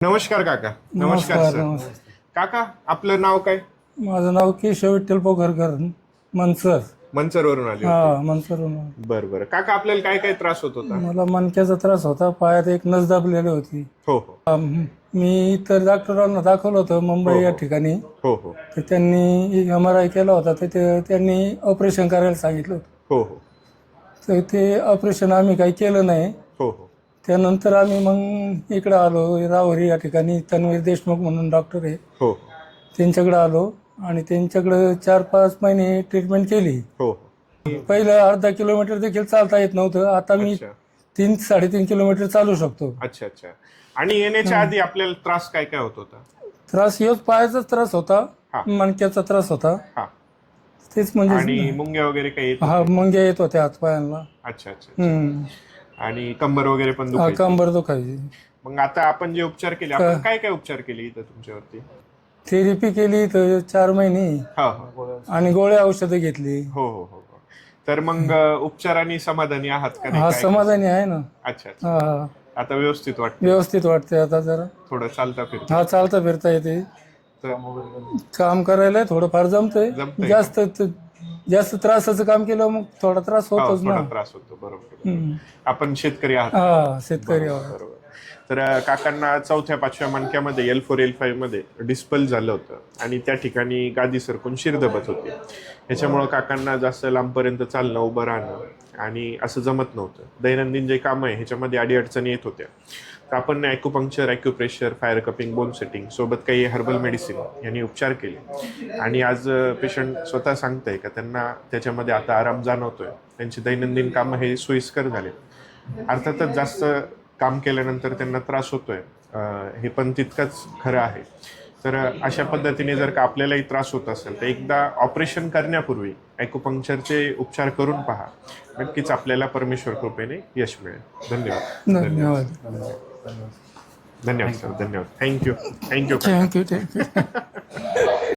नमस्कार काका. नमस्कार सर. काका आपलं नाव काय? माझं नाव केशव विठ्ठल पोखरकर, मनसर. मनसरवरून आले हा, होते. मनसरवरून. बरं बरं. काका आपल्याला काय काय त्रास होत होता? मला मणक्याचा त्रास होता, पायात एक नस दाबलेली होती. हो हो मी इतर डॉक्टरांना दाखवलं होतं मुंबई या ठिकाणी. हो हो तर त्यांनी MRI केला होता, तर त्यांनी ऑपरेशन करायला सांगितलं होतं. हो हो तर ते ऑपरेशन आम्ही काही केलं नाही. हो हो त्यानंतर आम्ही मग इकडं आलो, राहुरी या ठिकाणी तन्वीर देशमुख म्हणून डॉक्टर आहे, हो त्यांच्याकडे आलो आणि त्यांच्याकडे 4-5 महिने ट्रीटमेंट केली. हो. पहिलं अर्धा किलोमीटर देखील चालता येत नव्हतं, आता मी अच्छा 3-3.5 किलोमीटर चालू शकतो. अच्छा अच्छा. आणि येण्याच्या आधी आपल्याला त्रास काय काय होत होता? त्रास हेच पायाचाच त्रास होता, हा. मणक्याचा त्रास होता. हा. तेच म्हणजे आणि मुंग्या वगैरे काही येत हा, होत्या? मुंग्या येत होत्या हातपायांना. अच्छा अच्छा. आणि कंबर वगैरे पण हा, दुखायची? कंबर दुखायची. मग आता आपण जे उपचार केले, आपण काय काय उपचार केले इथं तुमच्यावरती? थेरपी केली तर 4 महिने हा हा. आणि गोळ्या औषधं घेतली. हो हो हो हो. तर मग उपचारांनी समाधानी आहात का नाही? हा, काय? समाधानी आहे ना. अच्छा अच्छा. हा, आता व्यवस्थित वाटतं? व्यवस्थित वाटते आता जरा. थोडं चालता फिरता? हा, चालता फिरता येते. तर काम करायला थोडंफार जमतंय. जमतंय जास्त त्रासाचं काम केलं मग थोडा त्रास हो, होतोच ना. थोडा त्रास होतो. बरोबर. आपण शेतकरी आहात? हा, शेतकरी आहोत. बरोबर. तर काकांना 4थ्या-5व्या मणक्यामध्ये L4 L5 मध्ये डिस्पल झालं होतं आणि त्या ठिकाणी गादी सरकून शिर दबत होते. याच्यामुळं काकांना जास्त लांबपर्यंत चालणं, उभं राहणं आणि असं जमत नव्हतं. दैनंदिन जे काम आहे ह्याच्यामध्ये अडीअडचणी येत होत्या. तर आपण acupuncture, acupressure, fire cupping, bone setting सोबत काही हर्बल मेडिसिन यांनी उपचार केले आणि आज पेशंट स्वतः सांगतंय का त्यांना त्याच्यामध्ये आता आराम जाणवतोय. त्यांची दैनंदिन कामं हे सोयीस्कर झाले. अर्थातच जास्त काम केल्यानंतर त्यांना त्रास होतोय, हे पण तितकंच खरं आहे. तर अशा पद्धतीने जर का आपल्यालाही त्रास होत असेल तर एकदा ऑपरेशन करण्यापूर्वी ॲक्युपंक्चरचे उपचार करून पहा. नक्कीच आपल्याला परमेश्वर कृपेने यश मिळेल. धन्यवाद. धन्यवाद. धन्यवाद सर. धन्यवाद. थँक्यू. थँक्यू.